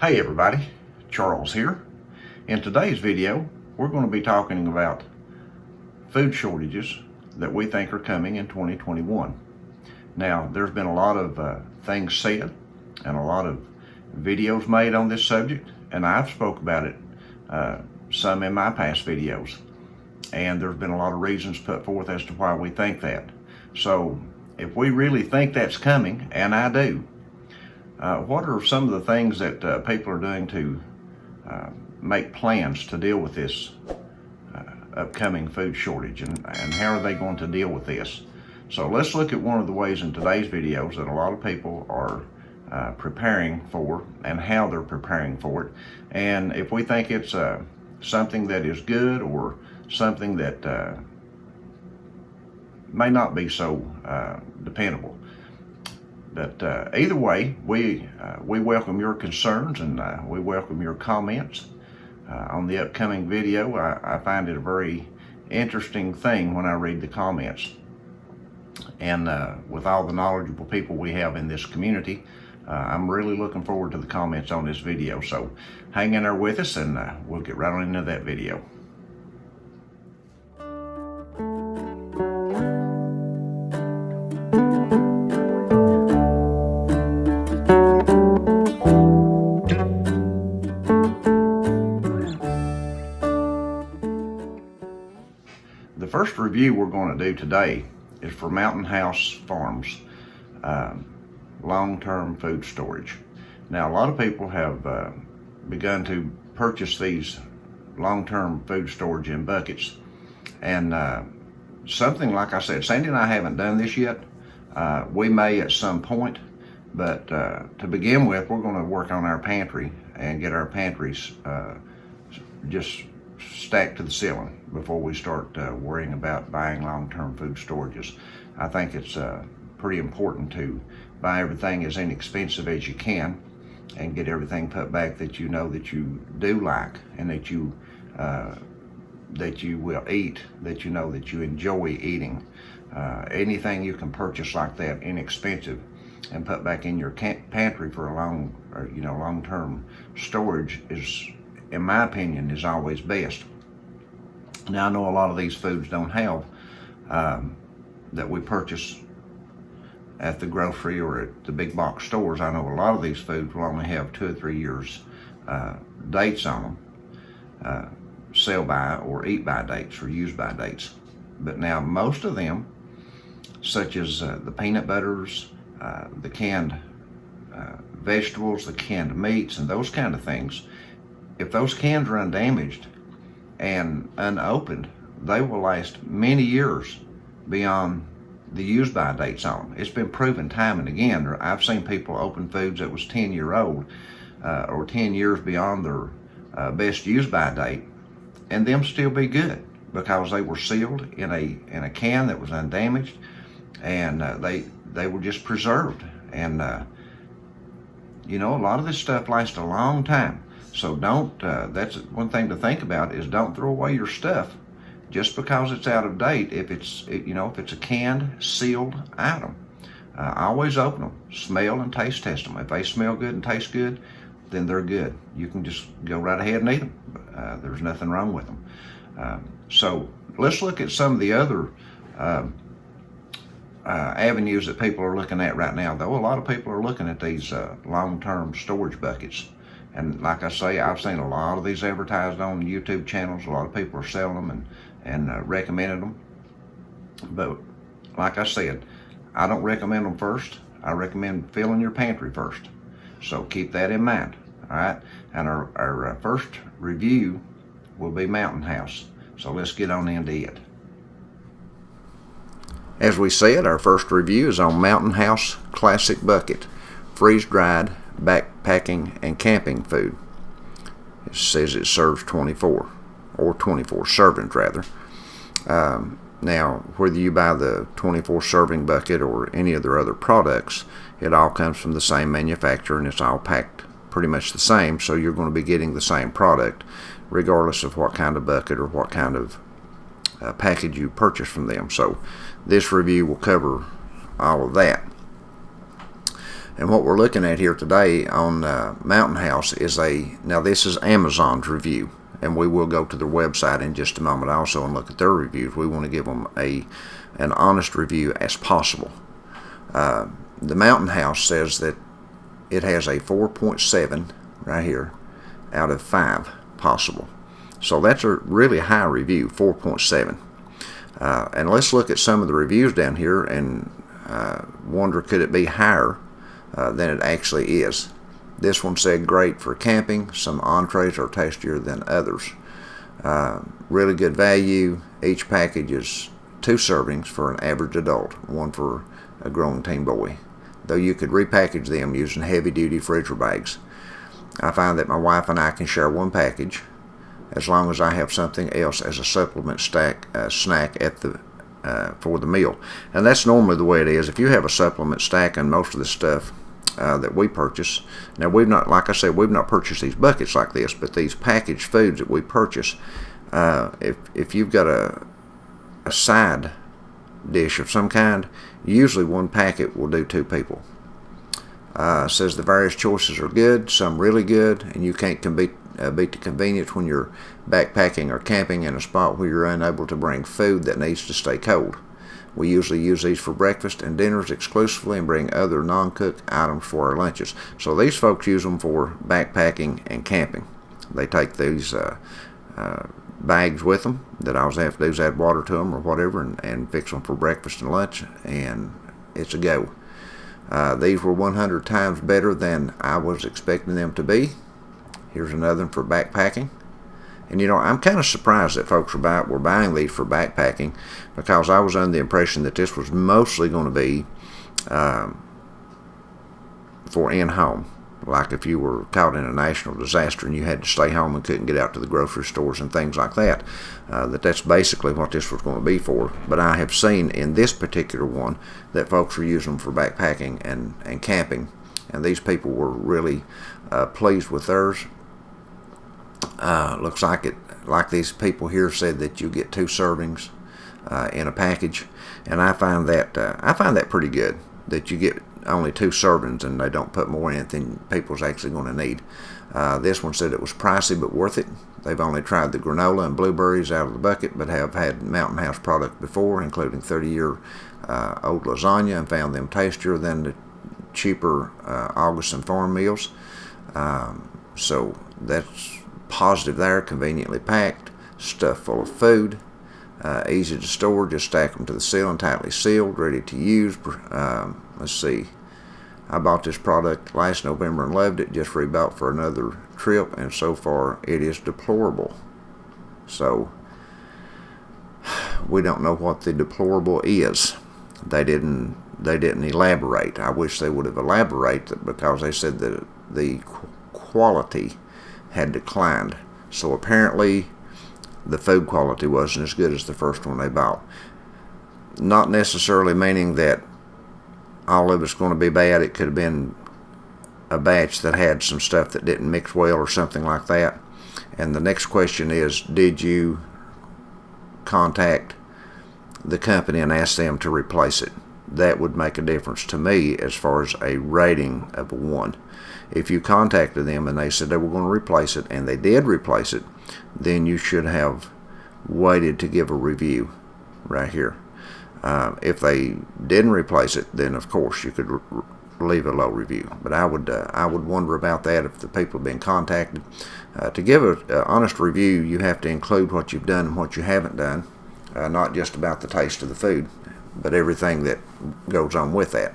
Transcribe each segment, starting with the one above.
Hey everybody, Charles here. In today's video, we're going to be talking about food shortages that we think are coming in 2021. Now, there's been a lot of things said and a lot of videos made on this subject, and I've spoke about it some in my past videos. And there's been a lot of reasons put forth as to why we think that. So, if we really think that's coming, and I do, what are some of the things that people are doing to make plans to deal with this upcoming food shortage, and how are they going to deal with this? So let's look at one of the ways in today's videos that a lot of people are preparing for and how they're preparing for it, and if we think it's something that is good or something that may not be so dependable. But either way, we welcome your concerns, and we welcome your comments on the upcoming video. I find it a very interesting thing when I read the comments. And with all the knowledgeable people we have in this community, I'm really looking forward to the comments on this video. So hang in there with us, and we'll get right on into that video. The first review we're going to do today is for Augason Farms long-term food storage. Now, a lot of people have begun to purchase these long-term food storage in buckets, and something like I said, Sandy and I haven't done this yet. We may at some point, but to begin with, we're going to work on our pantry and get our pantries just stacked to the ceiling before we start worrying about buying long-term food storages. I think it's pretty important to buy everything as inexpensive as you can and get everything put back that you know that you do like and that you will eat, that you know that you enjoy eating. Anything you can purchase like that inexpensive and put back in your pantry for a long-term storage is, in my opinion, is always best. Now, I know a lot of these foods don't have that we purchase at the grocery or at the big box stores. I know a lot of these foods will only have 2 or 3 years dates on them, sell by or eat by dates or use by dates. But now most of them, such as the peanut butters, the canned vegetables, the canned meats, and those kind of things, if those cans are undamaged and unopened, they will last many years beyond the use-by dates on them. It's been proven time and again. I've seen people open foods that was 10-year-old or 10 years beyond their best use-by date, and them still be good because they were sealed in a can that was undamaged, and they were just preserved. And you know, a lot of this stuff lasts a long time. So don't, that's one thing to think about, is don't throw away your stuff just because it's out of date. If it's a canned, sealed item, always open them, smell and taste test them. If they smell good and taste good, then they're good. You can just go right ahead and eat them. There's nothing wrong with them. So let's look at some of the other avenues that people are looking at right now, though. A lot of people are looking at these long-term storage buckets. And like I say, I've seen a lot of these advertised on YouTube channels. A lot of people are selling them and recommending them. But like I said, I don't recommend them first. I recommend filling your pantry first. So keep that in mind, all right? And our first review will be Augason. So let's get on into it. As we said, our first review is on Augason Classic Bucket, freeze-dried backpacking and camping food. It says it serves 24 servings rather. Now, whether you buy the 24 serving bucket or any of their other products, it all comes from the same manufacturer and it's all packed pretty much the same, so you're going to be getting the same product regardless of what kind of bucket or what kind of package you purchase from them. So this review will cover all of that. And what we're looking at here today on Mountain House is now this is Amazon's review, and we will go to their website in just a moment also and look at their reviews. We want to give them an honest review as possible. The Mountain House says that it has a 4.7 right here out of 5 possible. So that's a really high review, 4.7. And let's look at some of the reviews down here and wonder, could it be higher than it actually is. This one said, great for camping. Some entrees are tastier than others. Really good value. Each package is 2 servings for an average adult, 1 for a grown teen boy, though you could repackage them using heavy-duty freezer bags. I find that my wife and I can share 1 package as long as I have something else as a supplement snack at the for the meal. And that's normally the way it is. If you have a supplement stack and most of the stuff that we purchase, now we've not, like I said, we've not purchased these buckets like this, but these packaged foods that we purchase, if you've got a side dish of some kind, usually 1 packet will do 2 people. Says the various choices are good, some really good, and you can't beat the convenience when you're backpacking or camping in a spot where you're unable to bring food that needs to stay cold. We usually use these for breakfast and dinners exclusively and bring other non-cooked items for our lunches. So these folks use them for backpacking and camping. They take these bags with them that all they have to do is add water to them or whatever and fix them for breakfast and lunch, and it's a go. These were 100 times better than I was expecting them to be. Here's another one for backpacking. And you know, I'm kind of surprised that folks were buying these for backpacking, because I was under the impression that this was mostly going to be for in-home. Like if you were caught in a national disaster and you had to stay home and couldn't get out to the grocery stores and things like that, that's basically what this was going to be for. But I have seen in this particular one that folks are using them for backpacking and camping, and these people were really pleased with theirs. Looks like these people here said that you get 2 servings in a package, and I find that pretty good, that you get only 2 servings and they don't put more in it than people's actually going to need. This one said it was pricey but worth it. They've only tried the granola and blueberries out of the bucket, but have had Mountain House product before, including 30-year-old lasagna, and found them tastier than the cheaper Augason Farm meals. So that's positive there. Conveniently packed, stuffed full of food, easy to store. Just stack them to the ceiling, tightly sealed, ready to use. Let's see. I bought this product last November and loved it. Just rebought for another trip, and so far it is deplorable. So we don't know what the deplorable is. They didn't elaborate. I wish they would have elaborated, because they said that the quality had declined. So apparently the food quality wasn't as good as the first one they bought. Not necessarily meaning that all of it's going to be bad. It could have been a batch that had some stuff that didn't mix well or something like that. And the next question is, did you contact the company and ask them to replace it? That would make a difference to me as far as a rating of a 1. If you contacted them and they said they were going to replace it, and they did replace it, then you should have waited to give a review right here. If they didn't replace it, then of course you could leave a low review. But I would wonder about that if the people have been contacted. To give an honest review, you have to include what you've done and what you haven't done, not just about the taste of the food, but everything that goes on with that.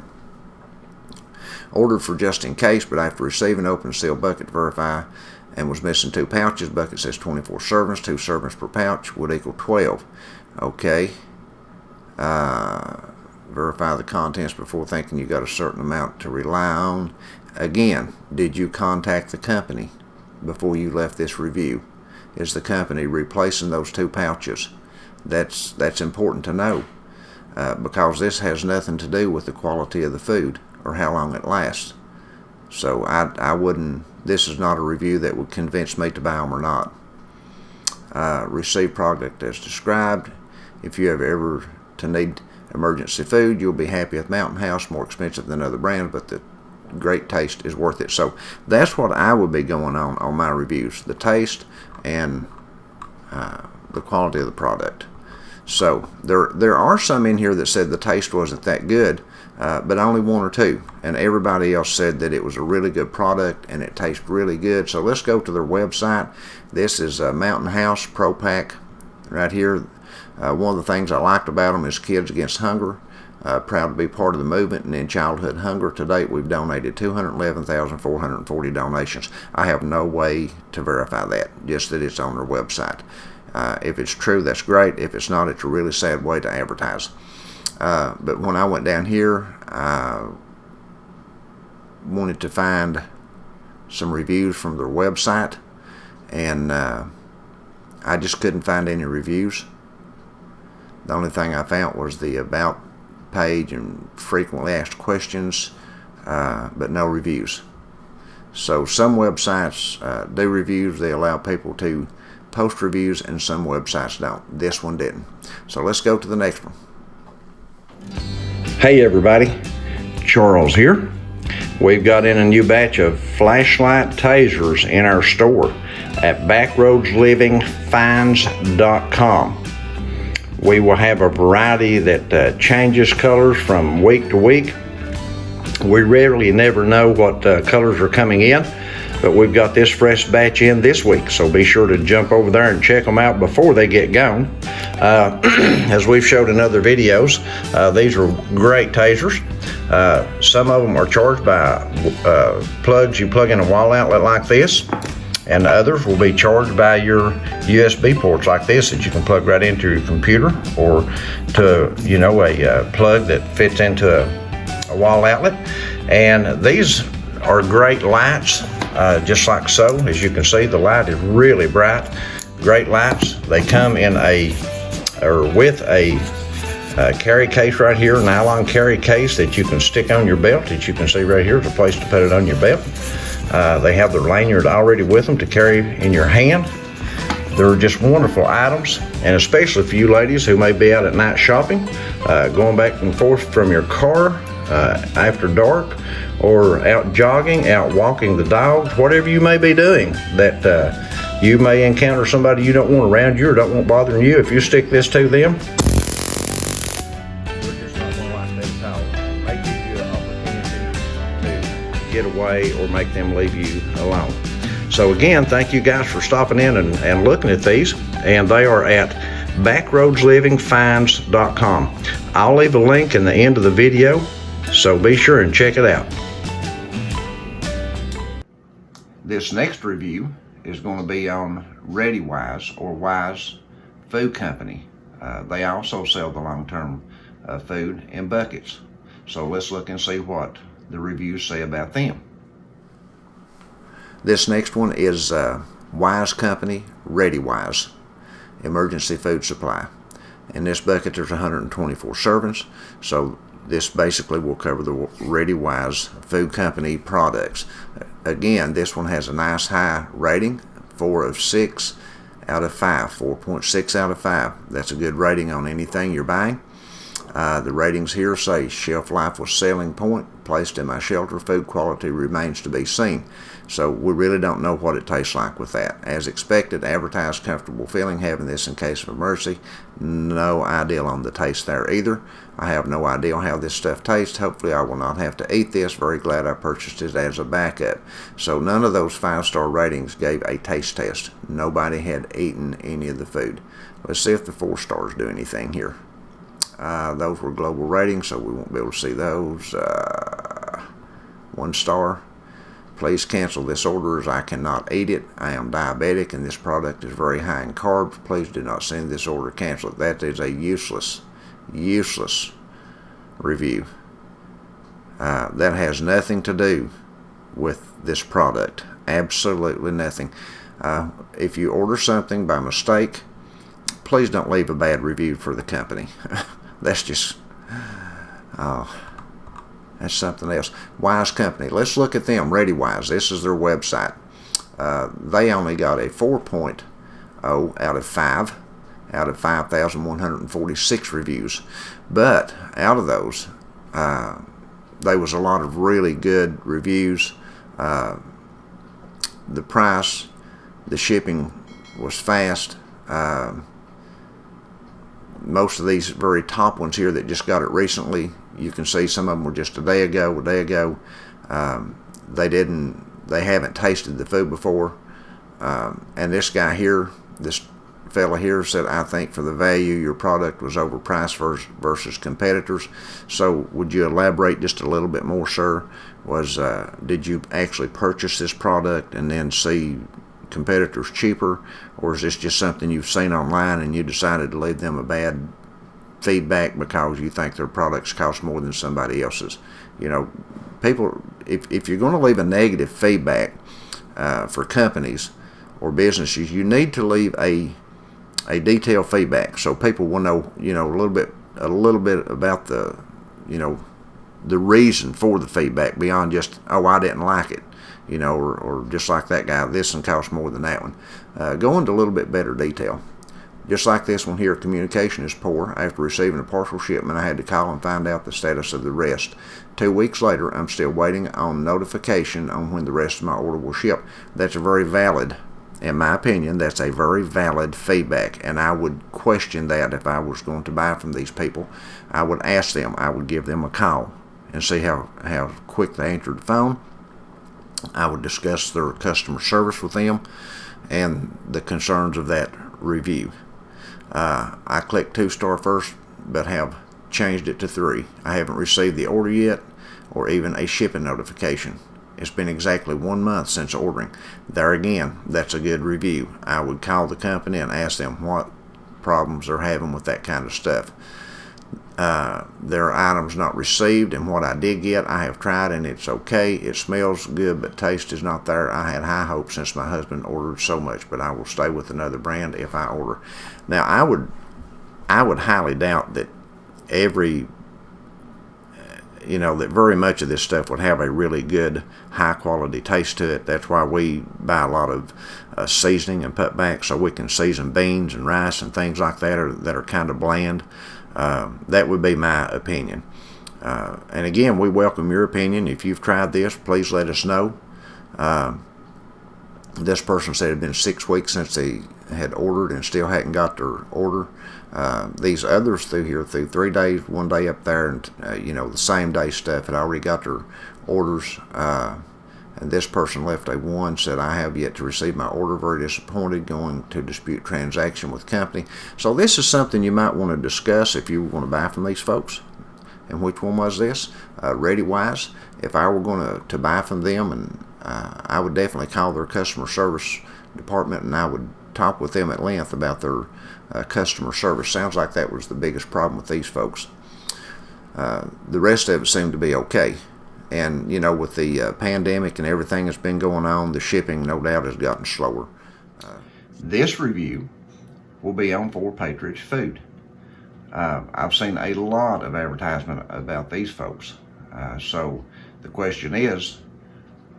Ordered for just in case, but after receiving open sealed bucket to verify, and was missing 2 pouches. Bucket says 24 servings. 2 servings per pouch would equal 12. Okay. Verify the contents before thinking you got a certain amount to rely on. Again, did you contact the company before you left this review? Is the company replacing those 2 pouches? That's important to know, because this has nothing to do with the quality of the food or how long it lasts. So I wouldn't. This is not a review that would convince me to buy them or not. Receive product as described. If you ever to need emergency food, you'll be happy with Mountain House. More expensive than other brands, but the great taste is worth it. So that's what I would be going on my reviews: the taste and the quality of the product. So there are some in here that said the taste wasn't that good, but only one or two, and everybody else said that it was a really good product and it tastes really good. So let's go to their website. This is Mountain House Pro Pack right here. One of the things I liked about them is Kids Against Hunger. Proud to be part of the movement and end childhood hunger. To date, we've donated 211,440 donations. I have no way to verify that, just that it's on their website. If it's true, that's great. If it's not, it's a really sad way to advertise. But when I went down here, I wanted to find some reviews from their website, and I just couldn't find any reviews. The only thing I found was the About page and frequently asked questions, but no reviews. So some websites do reviews. They allow people to post reviews, and some websites don't. This one didn't. So let's go to the next one. Hey everybody, Charles here. We've got in a new batch of flashlight tasers in our store at backroadslivingfinds.com. We will have a variety that changes colors from week to week. We rarely never know what colors are coming in, but we've got this fresh batch in this week, so be sure to jump over there and check them out before they get gone. As we've showed in other videos, these are great tasers. Some of them are charged by plugs you plug in a wall outlet like this, and others will be charged by your USB ports like this that you can plug right into your computer, or to a plug that fits into a wall outlet. And these are great lights, just like so. As you can see, the light is really bright. Great lights. They come in with a carry case right here, nylon carry case that you can stick on your belt. That you can see right here is a place to put it on your belt. They have their lanyard already with them to carry in your hand. They're just wonderful items, and especially for you ladies who may be out at night shopping, going back and forth from your car after dark, or out jogging, out walking the dogs, whatever you may be doing, that you may encounter somebody you don't want around you or don't want bothering you. If you stick this to them, they're just not going to like that at all. They give you an opportunity to get away or make them leave you alone. So again, thank you guys for stopping in and looking at these, and they are at backroadslivingfinds.com. I'll leave a link in the end of the video, so be sure and check it out. This next review is going to be on ReadyWise, or Wise Food Company. They also sell the long-term food in buckets. So let's look and see what the reviews say about them. This next one is Wise Company ReadyWise Emergency Food Supply. In this bucket there's 124 servings, so this basically will cover the ReadyWise Food Company products. Again, this one has a nice high rating, 4 of 6 out of 5, 4.6 out of 5. That's a good rating on anything you're buying. The ratings here say shelf life was selling point, placed in my shelter, food quality remains to be seen. So we really don't know what it tastes like with that. As expected, advertised comfortable feeling, having this in case of emergency. No idea on the taste there either. I have no idea how this stuff tastes. Hopefully I will not have to eat this. Very glad I purchased it as a backup. So none of those 5-star ratings gave a taste test. Nobody had eaten any of the food. Let's see if the 4 stars do anything here. Those were global ratings, so we won't be able to see those. 1 star. Please cancel this order as I cannot eat it. I am diabetic and this product is very high in carbs. Please do not send this order. Cancel it. That is a useless review. That has nothing to do with this product. Absolutely nothing. If you order something by mistake, please don't leave a bad review for the company. That's just, that's something else. Wise Company. Let's look at them. ReadyWise. This is their website. They only got a 4.0 out of 5 out of 5,146 reviews. But out of those, there was a lot of really good reviews. The price, the shipping was fast. Most of these very top ones here that just got it recently, you can see some of them were just a day ago. They haven't tasted the food before. And this guy here, this fella here said, I think for the value your product was overpriced versus competitors. So would you elaborate just a little bit more, sir? Did you actually purchase this product and then see competitors cheaper, or is this just something you've seen online and you decided to leave them a bad feedback because you think their products cost more than somebody else's? You know, people, if you're going to leave a negative feedback for companies or businesses, you need to leave a detailed feedback so people will know, you know, a little bit about the, you know, the reason for the feedback beyond just, oh, I didn't like it, you know, or just like that guy, this one costs more than that one. Go into a little bit better detail. Just like this one here, communication is poor. After receiving a partial shipment, I had to call and find out the status of the rest. 2 weeks later, I'm still waiting on notification on when the rest of my order will ship. That's a very valid, in my opinion, that's a very valid feedback, and I would question that if I was going to buy from these people. I would ask them, I would give them a call and see how quick they answered the phone. I would discuss their customer service with them and the concerns of that review. I clicked 2-star first, but have changed it to 3. I haven't received the order yet or even a shipping notification. It's been exactly 1 month since ordering. There again, that's a good review. I would call the company and ask them what problems they're having with that kind of stuff. There are items not received, and what I did get, I have tried and it's okay. It smells good, but taste is not there. I had high hopes since my husband ordered so much, but I will stay with another brand if I order. Now, I would highly doubt that that very much of this stuff would have a really good, high quality taste to it. That's why we buy a lot of seasoning and put back so we can season beans and rice and things like that that are kind of bland. That would be my opinion. And again, we welcome your opinion. If you've tried this, please let us know. This person said it had been 6 weeks since they had ordered and still hadn't got their order. These others through 3 days, 1 day up there, and the same day stuff had already got their orders. And this person left a 1, said, I have yet to receive my order, very disappointed, going to dispute transaction with company. So this is something you might want to discuss if you want to buy from these folks. And which one was this? ReadyWise. If I were going to buy from them, and I would definitely call their customer service department and I would talk with them at length about their customer service. Sounds like that was the biggest problem with these folks. The rest of it seemed to be okay. And, with the pandemic and everything that's been going on, the shipping, no doubt, has gotten slower. This review will be on For Patriots Food. I've seen a lot of advertisement about these folks. So the question is,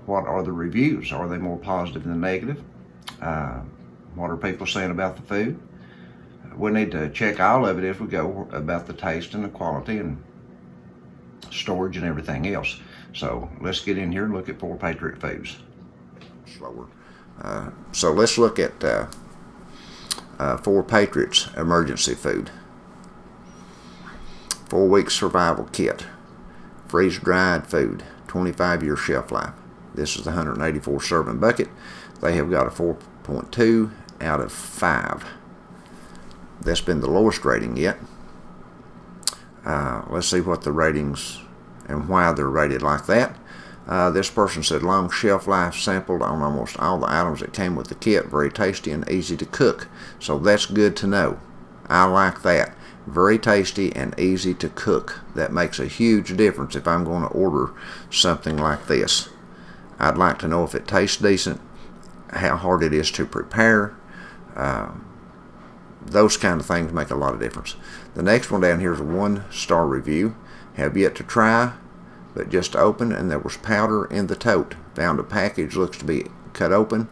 what are the reviews? Are they more positive than negative? What are people saying about the food? We need to check all of it as we go about the taste and the quality and storage and everything else. So let's get in here and look at For Patriot Foods. Slower. So let's look at For Patriots Emergency Food. 4-week survival kit. Freeze-dried food. 25-year shelf life. This is the 184 serving bucket. They have got a 4.2 out of 5. That's been the lowest rating yet. Let's see what the ratings and why they're rated like that. This person said long shelf life, sampled on almost all the items that came with the kit, very tasty and easy to cook. So that's good to know. I like that. Very tasty and easy to cook. That makes a huge difference if I'm going to order something like this. I'd like to know if it tastes decent, how hard it is to prepare. Those kind of things make a lot of difference. The next one down here is a 1-star review. Have yet to try, but just opened and there was powder in the tote. Found a package, looks to be cut open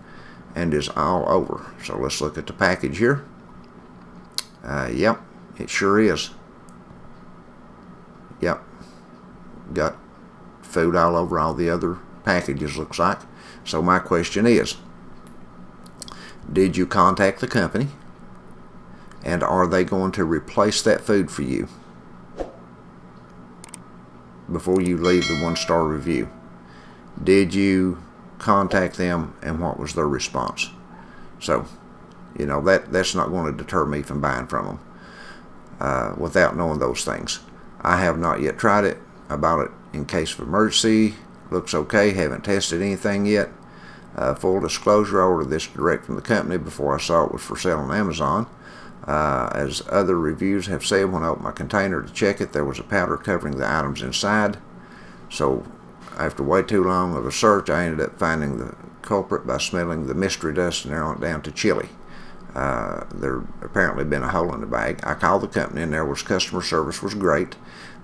and is all over. So let's look at the package here. Yep, it sure is. Yep, got food all over all the other packages, looks like. So my question is, did you contact the company, and are they going to replace that food for you before you leave the 1-star review? Did you contact them, and what was their response? So, you know, that's not going to deter me from buying from them without knowing those things. I have not yet tried it. I bought it in case of emergency. Looks okay. Haven't tested anything yet. Full disclosure, I ordered this direct from the company before I saw it was for sale on Amazon. As other reviews have said, when I opened my container to check it, there was a powder covering the items inside. So after way too long of a search, I ended up finding the culprit by smelling the mystery dust and narrowing it down to chili. There apparently been a hole in the bag. I called the company, and there was customer service was great.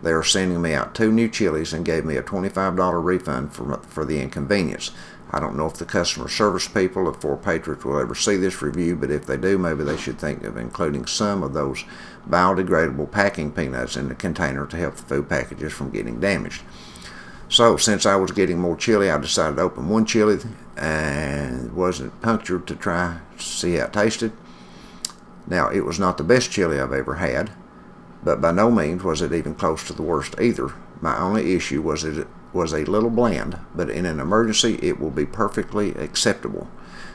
They are sending me out 2 new chilies and gave me a $25 refund for the inconvenience. I don't know if the customer service people of Patriots will ever see this review, but if they do, maybe they should think of including some of those biodegradable packing peanuts in the container to help the food packages from getting damaged. So, since I was getting more chili, I decided to open 1 chili and wasn't punctured to try to see how it tasted. Now, it was not the best chili I've ever had, but by no means was it even close to the worst either. My only issue was it was a little bland, but in an emergency it will be perfectly acceptable.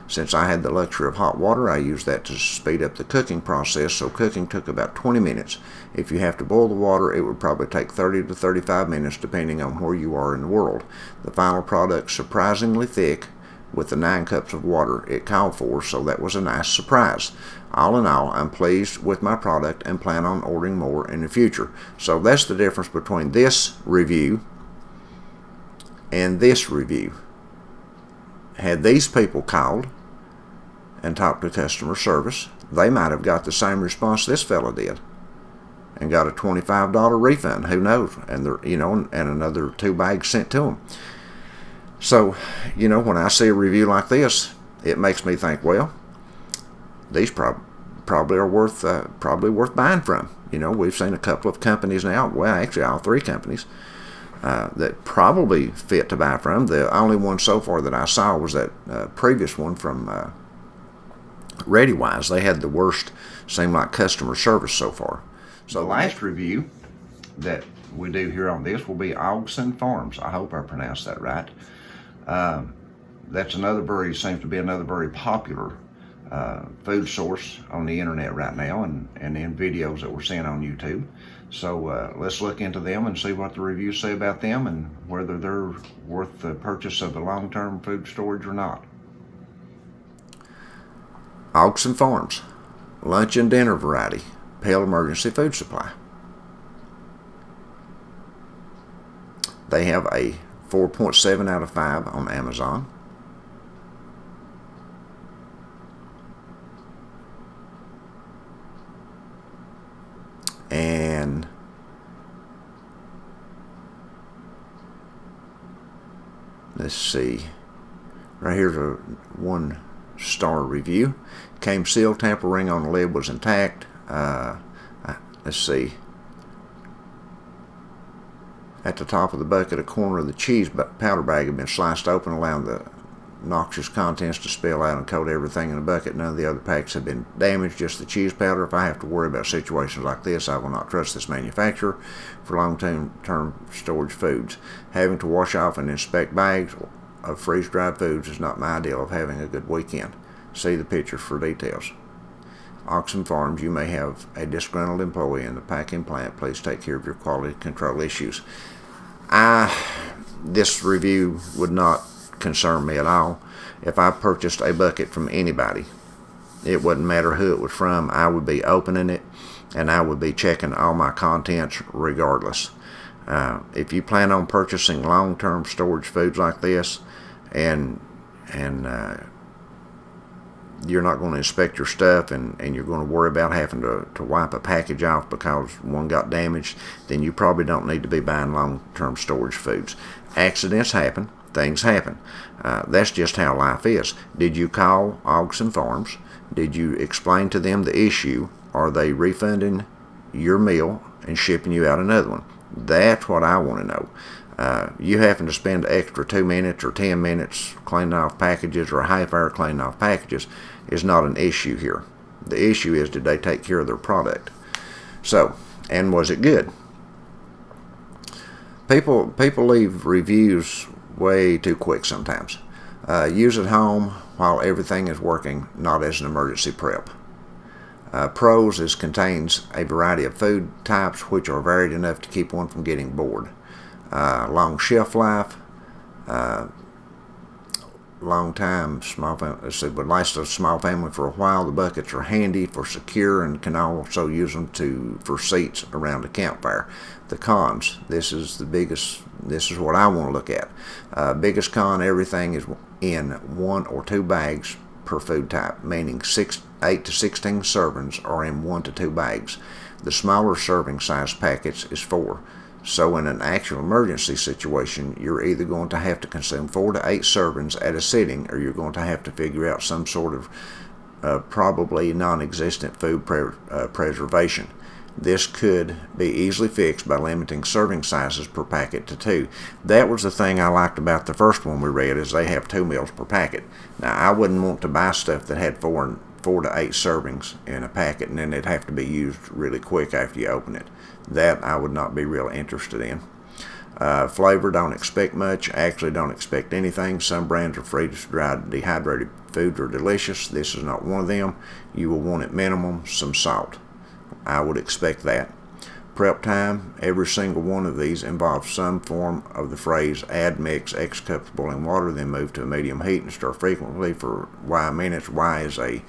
Since I had the luxury of hot water, I used that to speed up the cooking process, so cooking took about 20 minutes. If you have to boil the water, it would probably take 30 to 35 minutes depending on where you are in the world. The final product surprisingly thick with the 9 cups of water it called for, so that was a nice surprise. All in all, I'm pleased with my product and plan on ordering more in the future. So that's the difference between this review and this review. Had these people called and talked to customer service, they might have got the same response this fella did and got a $25 refund. Who knows? And and another 2 bags sent to them. So, when I see a review like this, it makes me think, well, these probably are worth buying from. We've seen a couple of companies now. Well, actually, all 3 companies that probably fit to buy from. The only one so far that I saw was that previous one from ReadyWise. They had the worst, seemed like, customer service so far. So the last review that we do here on this will be Augason Farms. I hope I pronounced that right. That's seems to be another very popular food source on the internet right now, and in videos that we're seeing on YouTube. So let's look into them and see what the reviews say about them and whether they're worth the purchase of the long-term food storage or not. Augason Farms, lunch and dinner variety, Pale emergency food supply. They have a 4.7 out of 5 on Amazon. And let's see, right here's a 1-star review. Came sealed, tamper ring on the lid was intact. Let's see, at the top of the bucket, a corner of the cheese powder bag had been sliced open, allowing the noxious contents to spill out and coat everything in the bucket. None of the other packs have been damaged, just the cheese powder. If I have to worry about situations like this, I will not trust this manufacturer for long-term storage foods. Having to wash off and inspect bags of freeze-dried foods is not my ideal of having a good weekend. See the picture for details. Augason Farms, you may have a disgruntled employee in the packing plant. Please take care of your quality control issues. This review would not concern me at all. If I purchased a bucket from anybody, it wouldn't matter who it was from, I would be opening it and I would be checking all my contents regardless. If you plan on purchasing long-term storage foods like this and you're not going to inspect your stuff and you're going to worry about having to wipe a package off because one got damaged, then you probably don't need to be buying long-term storage foods. Accidents happen. Things happen. That's just how life is. Did you call Augason Farms? Did you explain to them the issue? Are they refunding your meal and shipping you out another one? That's what I want to know. You having to spend an extra 2 minutes or 10 minutes cleaning off packages or a half hour cleaning off packages is not an issue here. The issue is, did they take care of their product? So, and was it good? People leave reviews way too quick sometimes. Use at home while everything is working, not as an emergency prep. Pros is contains a variety of food types which are varied enough to keep one from getting bored. Long shelf life, long time, small family, would last a small family for a while. The buckets are handy for secure and can also use them for seats around a campfire. The cons, this is what I want to look at. Biggest con, everything is in 1 or 2 bags per food type, meaning 8 to 16 servings are in 1 to 2 bags. The smaller serving size packets is 4. So in an actual emergency situation, you're either going to have to consume 4 to 8 servings at a sitting, or you're going to have to figure out some sort of probably non-existent food preservation. This could be easily fixed by limiting serving sizes per packet to 2. That was the thing I liked about the first one we read, is they have 2 meals per packet. Now, I wouldn't want to buy stuff that had 4 to 8 servings in a packet, and then it'd have to be used really quick after you open it. That I would not be real interested in. Flavor, don't expect much. Actually, don't expect anything. Some brands of freeze-dried dehydrated foods are delicious. This is not one of them. You will want at minimum some salt. I would expect that. Prep time, every single one of these involves some form of the phrase add, mix, X cups boiling water, then move to a medium heat and stir frequently for Y minutes. Y is a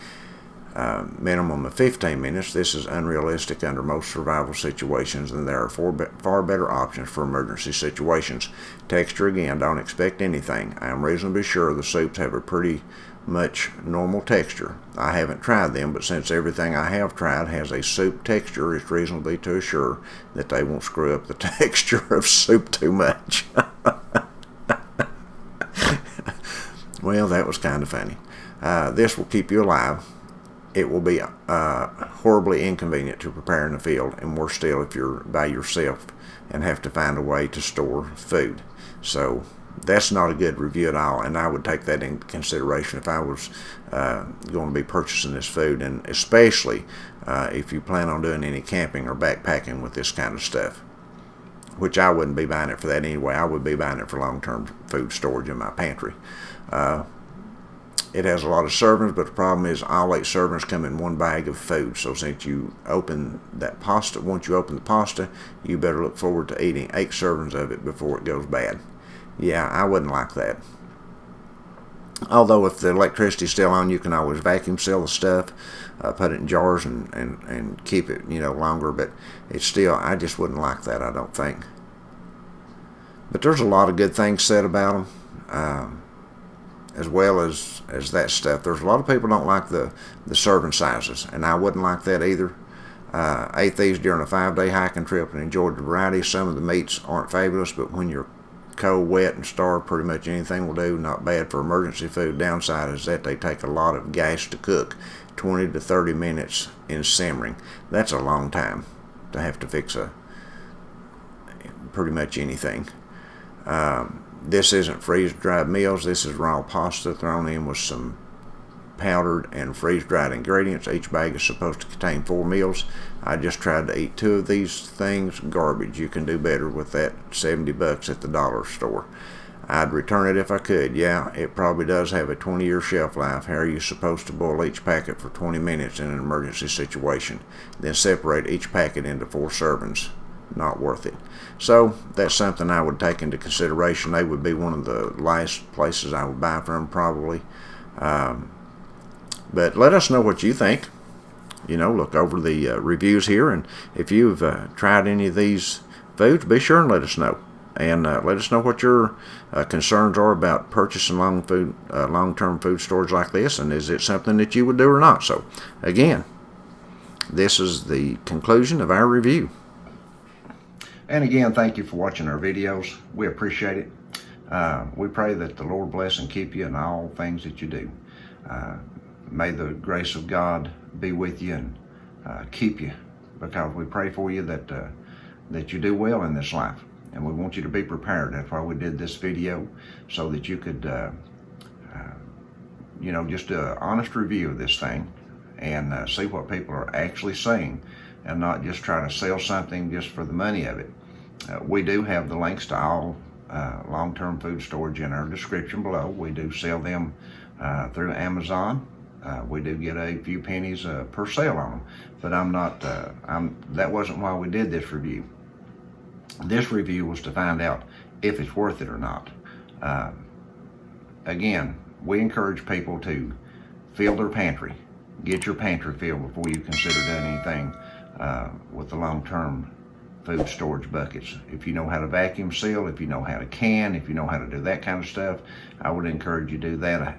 minimum of 15 minutes. This is unrealistic under most survival situations, and there are far better options for emergency situations. Texture, again, don't expect anything. I am reasonably sure the soups have a pretty much normal texture. I haven't tried them, but since everything I have tried has a soup texture, it's reasonably to assure that they won't screw up the texture of soup too much. Well, that was kind of funny. This will keep you alive. It will be horribly inconvenient to prepare in the field, and worse still if you're by yourself and have to find a way to store food. So that's not a good review at all, and I would take that into consideration if I was going to be purchasing this food, and especially if you plan on doing any camping or backpacking with this kind of stuff, which I wouldn't be buying it for that anyway. I would be buying it for long-term food storage in my pantry. It has a lot of servings, but the problem is all 8 servings come in 1 bag of food. So since you open that pasta, once you open the pasta, you better look forward to eating 8 servings of it before it goes bad. Yeah, I wouldn't like that. Although if the electricity's still on, you can always vacuum seal the stuff, put it in jars and keep it, longer. But it's still, I just wouldn't like that, I don't think. But there's a lot of good things said about them. As well as that stuff. There's a lot of people don't like the serving sizes, and I wouldn't like that either. Ate these during a 5-day hiking trip and enjoyed the variety. Some of the meats aren't fabulous, but when you're cold, wet, and starved, pretty much anything will do. Not bad for emergency food. Downside is that they take a lot of gas to cook. 20 to 30 minutes in simmering. That's a long time to have to fix pretty much anything. This isn't freeze-dried meals. This is raw pasta thrown in with some powdered and freeze-dried ingredients. Each bag is supposed to contain 4 meals. I just tried to eat 2 of these things. Garbage. You can do better with that $70 at the dollar store. I'd return it if I could. Yeah, it probably does have a 20-year shelf life. How are you supposed to boil each packet for 20 minutes in an emergency situation? Then separate each packet into 4 servings. Not worth it. So that's something I would take into consideration. They would be one of the last places I would buy from, probably. But let us know what you think. Look over the reviews here, and if you've tried any of these foods, be sure and let us know. And let us know what your concerns are about purchasing long-term food storage like this, and is it something that you would do or not. So again, this is the conclusion of our review. And again, thank you for watching our videos. We appreciate it. We pray that the Lord bless and keep you in all things that you do. May the grace of God be with you and keep you, because we pray for you that you do well in this life. and we want you to be prepared. That's why we did this video, so that you could, just an honest review of this thing and see what people are actually saying, and not just try to sell something just for the money of it. We do have the links to all long-term food storage in our description below. We do sell them through Amazon. We do get a few pennies per sale on them, but that wasn't why we did this review. This review was to find out if it's worth it or not. Again, we encourage people to fill their pantry. Get your pantry filled before you consider doing anything with the long-term food storage buckets. If you know how to vacuum seal, if you know how to can, if you know how to do that kind of stuff, I would encourage you to do that,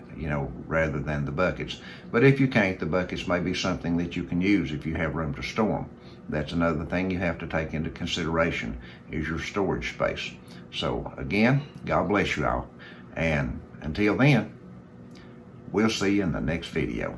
rather than the buckets. But if you can't, the buckets may be something that you can use if you have room to store them. That's another thing you have to take into consideration, is your storage space. So again, God bless you all. And until then, we'll see you in the next video.